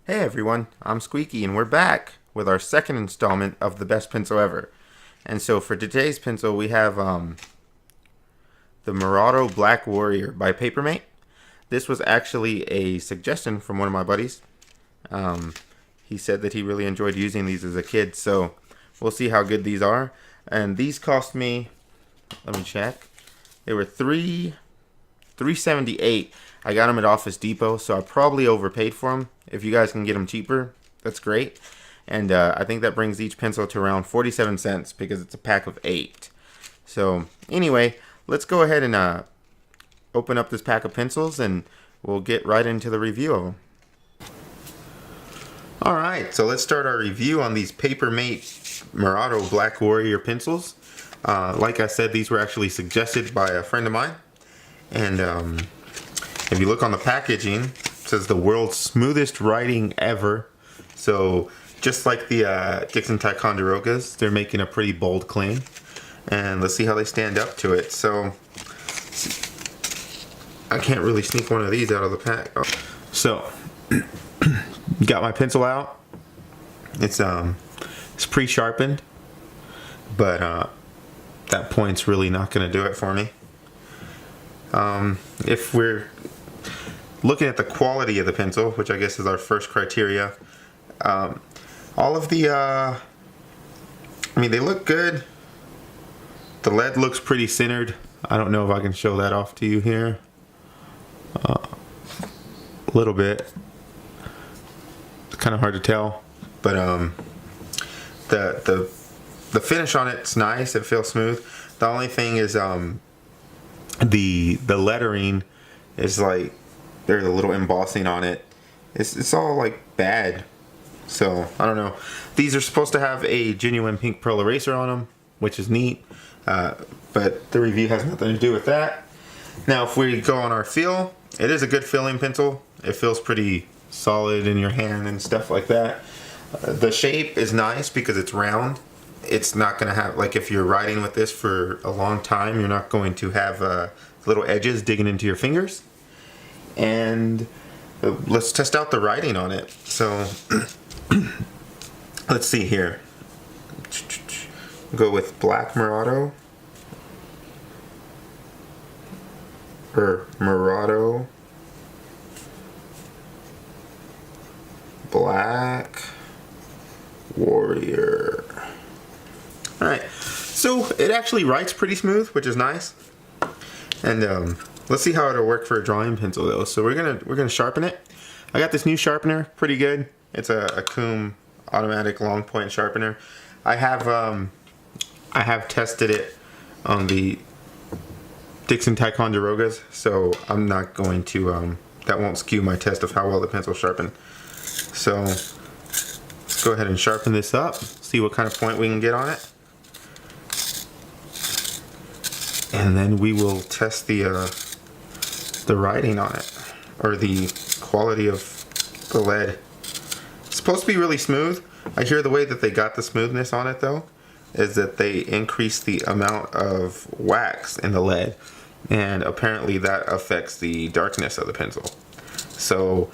Hey everyone, I'm Squeaky and we're back with our second installment of the best pencil ever. And so for today's pencil we have the Mirado Black Warrior by PaperMate. This was actually a suggestion from one of my buddies. He said that he really enjoyed using these as a kid, so we'll see how good these are. And these cost me, let me check, they were $3.78. I got them at Office Depot, so I probably overpaid for them. If you guys can get them cheaper, that's great. And I think that brings each pencil to around 47 cents because it's a pack of 8. So anyway, let's go ahead and open up this pack of pencils and we'll get right into the review of them. Alright, so let's start our review on these PaperMate Mirado Black Warrior pencils. Like I said, these were actually suggested by a friend of mine. And if you look on the packaging, it says the world's smoothest writing ever. So just like the Dixon Ticonderogas, they're making a pretty bold claim. And let's see how they stand up to it. So I can't really sneak one of these out of the pack. Oh. So got my pencil out. It's pre-sharpened, but that point's really not going to do it for me. If we're looking at the quality of the pencil, which I guess is our first criteria, all of the, I mean, they look good. The lead looks pretty centered. I don't know if I can show that off to you here. A little bit. It's kind of hard to tell, but the finish on it's nice. It feels smooth. The only thing is the lettering is like there's a little embossing on it. It's all like bad. So I don't know. These are supposed to have a genuine pink pearl eraser on them, which is neat. But the review has nothing to do with that. Now if we go on our feel, it is a good feeling pencil. It feels pretty solid in your hand and stuff like that. The shape is nice because it's round. It's not going to have, like if you're writing with this for a long time, you're not going to have little edges digging into your fingers. And let's test out the writing on it. So let's see here. Go with Black Mirado. Or Mirado Black Warrior. Alright, so it actually writes pretty smooth, which is nice. And let's see how it'll work for a drawing pencil though. So we're gonna sharpen it. I got this new sharpener, pretty good. It's a Coom automatic long point sharpener. I have tested it on the Dixon Ticonderogas, so I'm not going to that won't skew my test of how well the pencil sharpened. So let's go ahead and sharpen this up, see what kind of point we can get on it. And then we will test the writing on it, or the quality of the lead. It's supposed to be really smooth. I hear the way that they got the smoothness on it though is that they increased the amount of wax in the lead, and apparently that affects the darkness of the pencil. So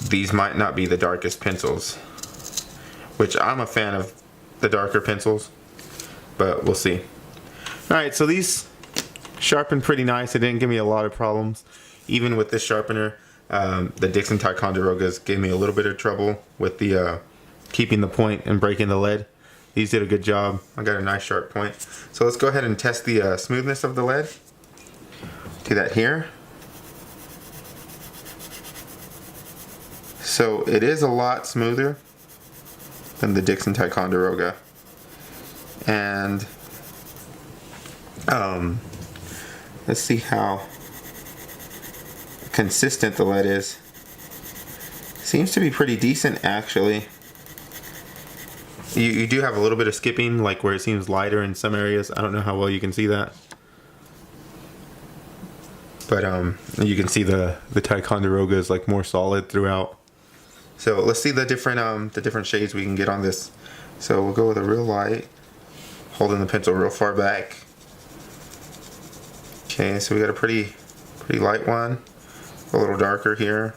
these might not be the darkest pencils, which I'm a fan of the darker pencils, but we'll see. Alright, so these sharpened pretty nice. It didn't give me a lot of problems. Even with this sharpener, the Dixon Ticonderogas gave me a little bit of trouble with the keeping the point and breaking the lead. These did a good job. I got a nice sharp point. So let's go ahead and test the smoothness of the lead. Do that here. So it is a lot smoother than the Dixon Ticonderoga. And let's see how consistent the lead is. Seems to be pretty decent actually. You do have a little bit of skipping, like where it seems lighter in some areas. I don't know how well you can see that. But you can see the Ticonderoga is like more solid throughout. So let's see the different shades we can get on this. So we'll go with a real light, holding the pencil real far back. Okay, so we got a pretty light one, a little darker here.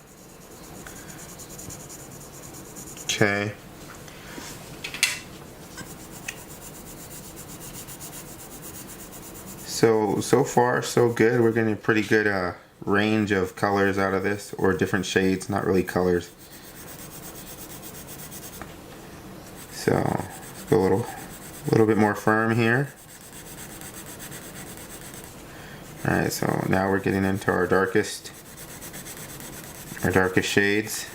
Okay. So far so good. We're getting a pretty good range of colors out of this, or different shades, not really colors. So let's go a little bit more firm here. Alright, so now we're getting into our darkest shades.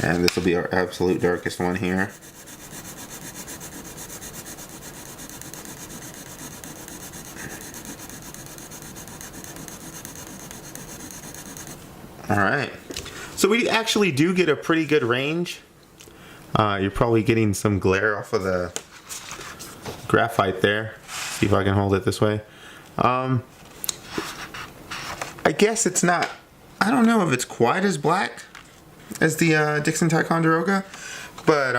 And this will be our absolute darkest one here. Alright, so we actually do get a pretty good range. You're probably getting some glare off of the graphite there. See if I can hold it this way. I guess it's not, I don't know if it's quite as black as the Dixon Ticonderoga, but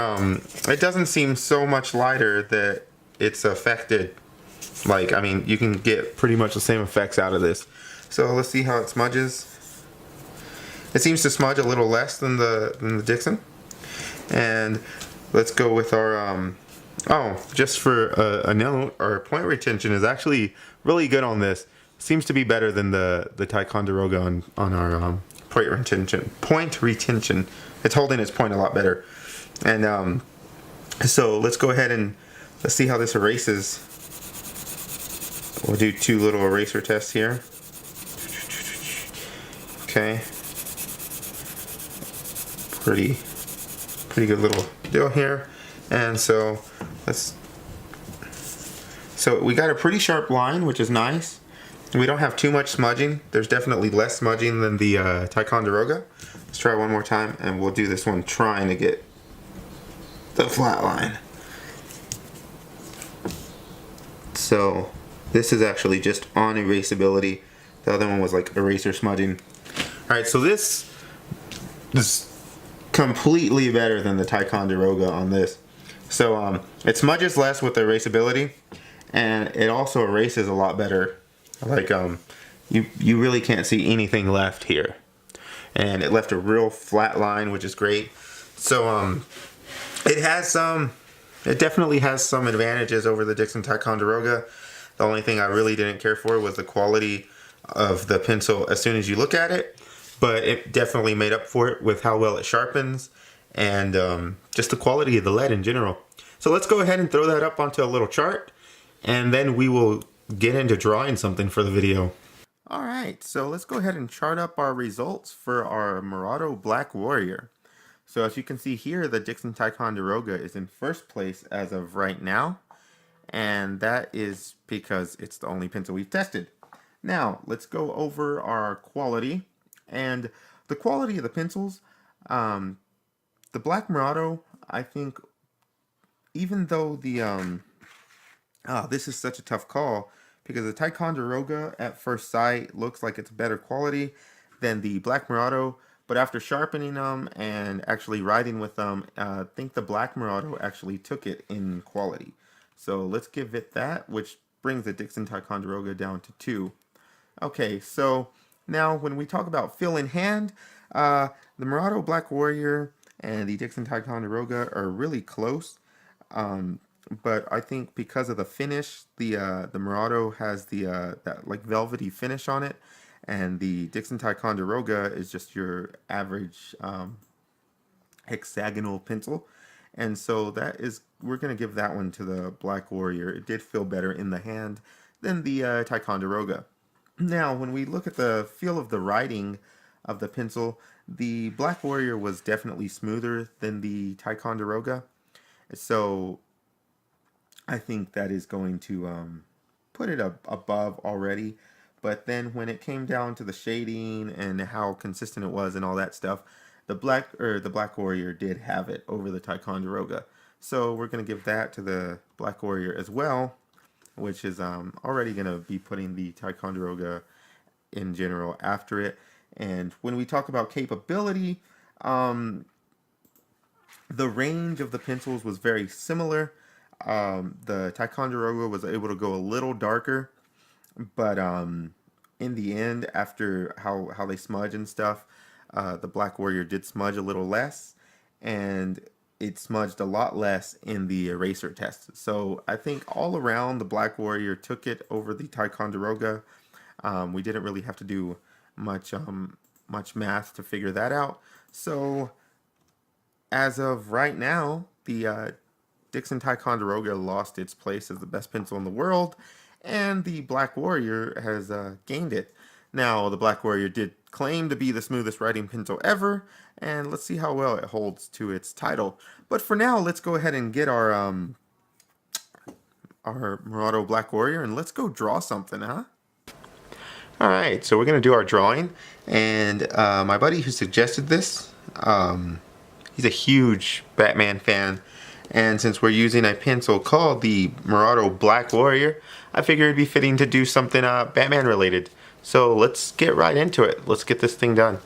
it doesn't seem so much lighter that it's affected. Like, I mean, you can get pretty much the same effects out of this. So let's see how it smudges. It seems to smudge a little less than the Dixon. And let's go with our, oh, just for a note, our point retention is actually really good on this. Seems to be better than the Ticonderoga on our point retention. It's holding its point a lot better. And so let's go ahead and let's see how this erases. We'll do 2 little eraser tests here. Okay. Pretty good little deal here. And so we got a pretty sharp line, which is nice. We don't have too much smudging. There's definitely less smudging than the Ticonderoga. Let's try one more time, and we'll do this one trying to get the flat line. So this is actually just on erasability. The other one was like eraser smudging. Alright, so this is completely better than the Ticonderoga on this. So it smudges less with the erasability, and it also erases a lot better. Like you really can't see anything left here, and it left a real flat line, which is great. So it definitely has some advantages over the Dixon Ticonderoga. The only thing I really didn't care for was the quality of the pencil as soon as you look at it, but it definitely made up for it with how well it sharpens and just the quality of the lead in general. So let's go ahead and throw that up onto a little chart, and then we will get into drawing something for the video. Alright, so let's go ahead and chart up our results for our Mirado Black Warrior. So as you can see here, the Dixon Ticonderoga is in first place as of right now, and that is because it's the only pencil we've tested. Now, let's go over our quality. And the quality of the pencils, the Black Mirado, I think, even though the, this is such a tough call, because the Ticonderoga at first sight looks like it's better quality than the Black Mirado, but after sharpening them and actually writing with them, I think the Black Mirado actually took it in quality. So let's give it that, which brings the Dixon Ticonderoga down to 2. Okay, so now when we talk about feel in hand, the Mirado Black Warrior and the Dixon Ticonderoga are really close. But I think because of the finish, the Mirado has that like velvety finish on it, and the Dixon Ticonderoga is just your average hexagonal pencil. And so we're going to give that one to the Black Warrior. It did feel better in the hand than the Ticonderoga. Now, when we look at the feel of the writing of the pencil, the Black Warrior was definitely smoother than the Ticonderoga. So I think that is going to put it above already. But then when it came down to the shading and how consistent it was and all that stuff, the Black Warrior did have it over the Ticonderoga. So we're going to give that to the Black Warrior as well, which is already going to be putting the Ticonderoga in general after it. And when we talk about capability, the range of the pencils was very similar. The Ticonderoga was able to go a little darker, but in the end, after how they smudge and stuff, the Black Warrior did smudge a little less. and it smudged a lot less in the eraser test. So I think all around the Black Warrior took it over the Ticonderoga. We didn't really have to do much math to figure that out. So as of right now, the Dixon Ticonderoga lost its place as the best pencil in the world, and the Black Warrior has gained it. Now, the Black Warrior did claim to be the smoothest writing pencil ever, and let's see how well it holds to its title. But for now, let's go ahead and get our Mirado Black Warrior, and let's go draw something, huh? Alright, so we're going to do our drawing, and my buddy who suggested this, he's a huge Batman fan, and since we're using a pencil called the Mirado Black Warrior, I figured it'd be fitting to do something Batman related. So let's get right into it. Let's get this thing done.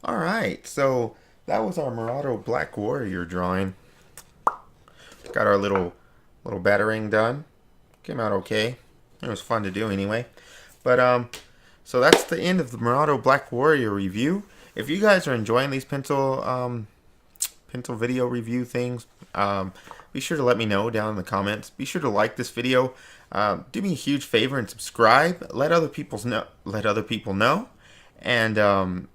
Alright, so that was our Mirado Black Warrior drawing. Got our little battering done. Came out okay. It was fun to do anyway. But so that's the end of the Mirado Black Warrior review. If you guys are enjoying these pencil video review things, be sure to let me know down in the comments. Be sure to like this video. Do me a huge favor and subscribe. Let other people know. And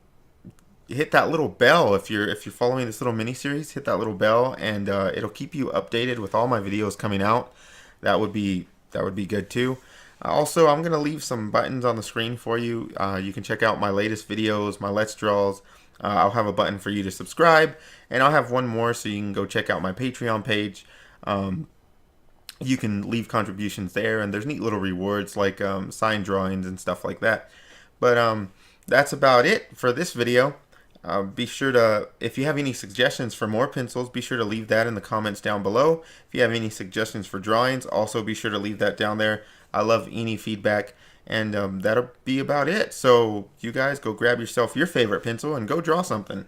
hit that little bell if you're following this little mini series. Hit that little bell, and it'll keep you updated with all my videos coming out. That would be good too. Also, I'm gonna leave some buttons on the screen for you. You can check out my latest videos, my Let's Draws. I'll have a button for you to subscribe, and I'll have one more so you can go check out my Patreon page. You can leave contributions there, and there's neat little rewards like signed drawings and stuff like that. But that's about it for this video. Be sure to, if you have any suggestions for more pencils, be sure to leave that in the comments down below. If you have any suggestions for drawings, also be sure to leave that down there. I love any feedback, And that'll be about it. So you guys go grab yourself your favorite pencil and go draw something.